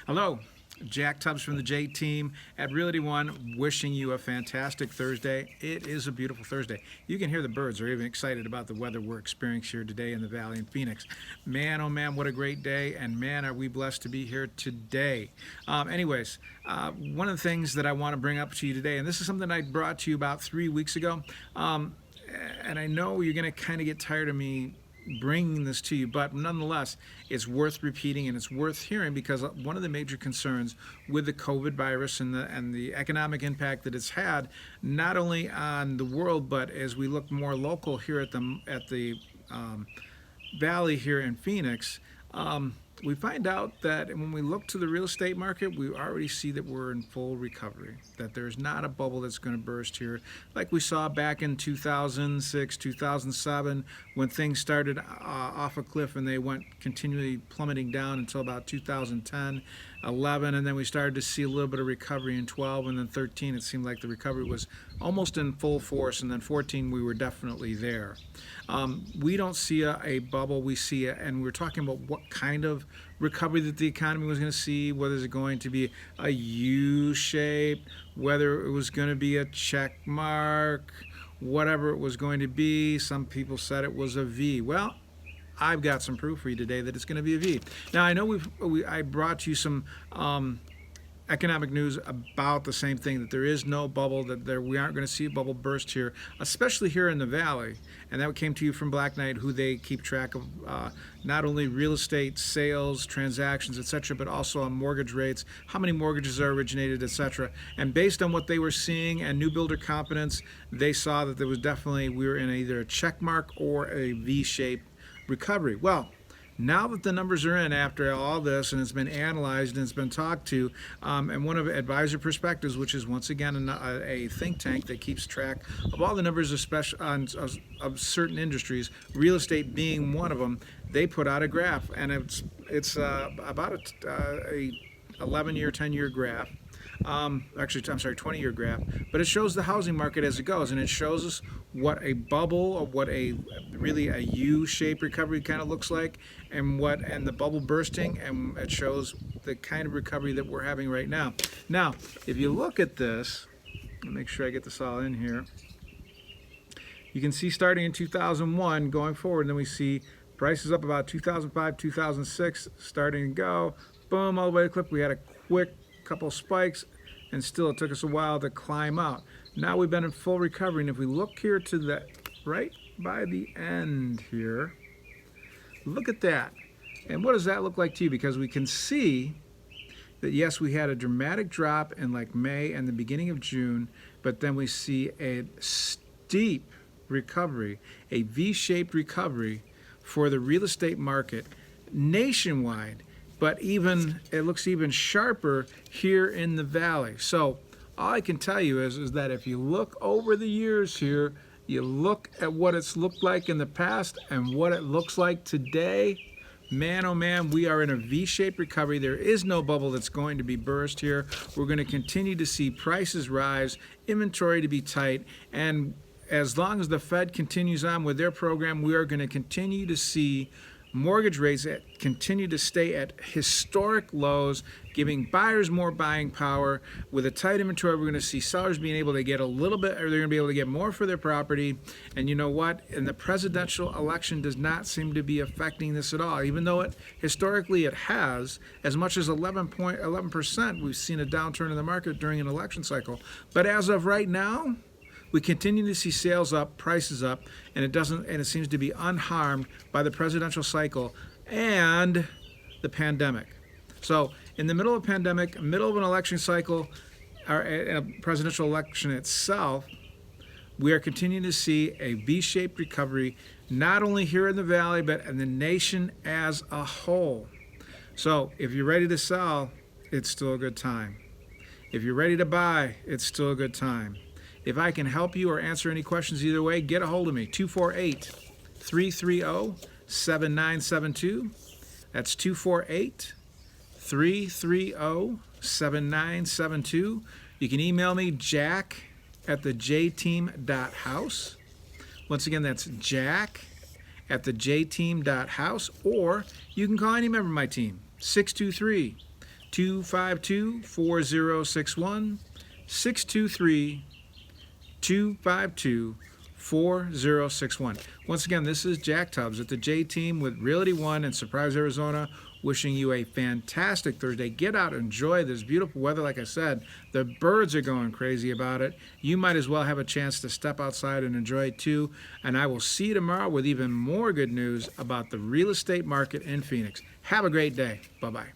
Hello, Jack Tubbs from the J Team at Realty One, wishing you a fantastic Thursday. It is a beautiful Thursday. You can hear the birds are even excited about the weather we're experiencing here today in the Valley in Phoenix. Man, oh man, what a great day, and man, are we blessed to be here today. One of the things that I want to bring up to you today, and this is something I brought to you about 3 weeks ago, and I know you're going to kind of get tired of me bringing this to you, but nonetheless, it's worth repeating and it's worth hearing because one of the major concerns with the COVID virus and the economic impact that it's had, not only on the world, but as we look more local here at the Valley here in Phoenix. We find out that when we look to the real estate market, we already see that we're in full recovery, that there's not a bubble that's going to burst here like we saw back in 2006, 2007, when things started off a cliff and they went continually plummeting down until about 2010, 11, and then we started to see a little bit of recovery in 12, and then 13 it seemed like the recovery was almost in full force, and then 14 we were definitely there. We don't see a bubble, we see and we're talking about what kind of recovery that the economy was going to see, whether it's going to be a U shape, whether it was going to be a check mark, whatever it was going to be. Some people said it was a V. Well, I've got some proof for you today that it's going to be a V. Now, I know I brought you some economic news about the same thing, that there is no bubble, that we aren't going to see a bubble burst here, especially here in the Valley. And that came to you from Black Knight, who they keep track of not only real estate sales, transactions, etc., but also on mortgage rates, how many mortgages are originated, etc. And based on what they were seeing and new builder confidence, they saw that there was definitely, we were in either a check mark or a V-shaped recovery. Well, now that the numbers are in after all this and it's been analyzed and it's been talked to, and one of Advisor Perspectives, which is once again a think tank that keeps track of all the numbers of certain industries, real estate being one of them, they put out a graph, and it's about a 11-year, 10-year graph. Actually, I'm sorry, 20-year graph, but it shows the housing market as it goes, and it shows us what a bubble or what really a U-shaped recovery kind of looks like, and the bubble bursting, and it shows the kind of recovery that we're having right now. Now, if you look at this, let me make sure I get this all in here. You can see starting in 2001 going forward, and then we see prices up about 2005, 2006, starting to go, boom, all the way to the cliff. We had a quick couple spikes, and still it took us a while to climb out. Now we've been in full recovery, and if we look here to the right by the end here, look at that. And what does that look like to you? Because we can see that yes, we had a dramatic drop in like May and the beginning of June, but then we see a steep recovery, a V-shaped recovery for the real estate market nationwide. But it looks even sharper here in the Valley. So all I can tell you is that if you look over the years here, you look at what it's looked like in the past and what it looks like today, man, oh man, we are in a V-shaped recovery. There is no bubble that's going to be burst here. We're going to continue to see prices rise, inventory to be tight, and as long as the Fed continues on with their program, we are going to continue to see mortgage rates continue to stay at historic lows, giving buyers more buying power. With a tight inventory, we're going to see sellers being able to get a little bit, or they're going to be able to get more for their property. And you know what? And the presidential election does not seem to be affecting this at all, even though historically it has. As much as 11%, we've seen a downturn in the market during an election cycle. But as of right now, we continue to see sales up, prices up, and it seems to be unharmed by the presidential cycle and the pandemic. So in the middle of a pandemic, middle of an election cycle, or a presidential election itself, we are continuing to see a V-shaped recovery, not only here in the Valley, but in the nation as a whole. So if you're ready to sell, it's still a good time. If you're ready to buy, it's still a good time. If I can help you or answer any questions either way, get a hold of me, 248-330-7972. That's 248-330-7972. You can email me, jack@thejteam.house. Once again, that's jack@thejteam.house, or you can call any member of my team, 623 252-4061, 623-252-4061. Once again, this is Jack Tubbs at the J Team with Realty One in Surprise, Arizona, wishing you a fantastic Thursday. Get out, enjoy this beautiful weather. Like I said, the birds are going crazy about it. You might as well have a chance to step outside and enjoy it too. And I will see you tomorrow with even more good news about the real estate market in Phoenix. Have a great day. Bye-bye.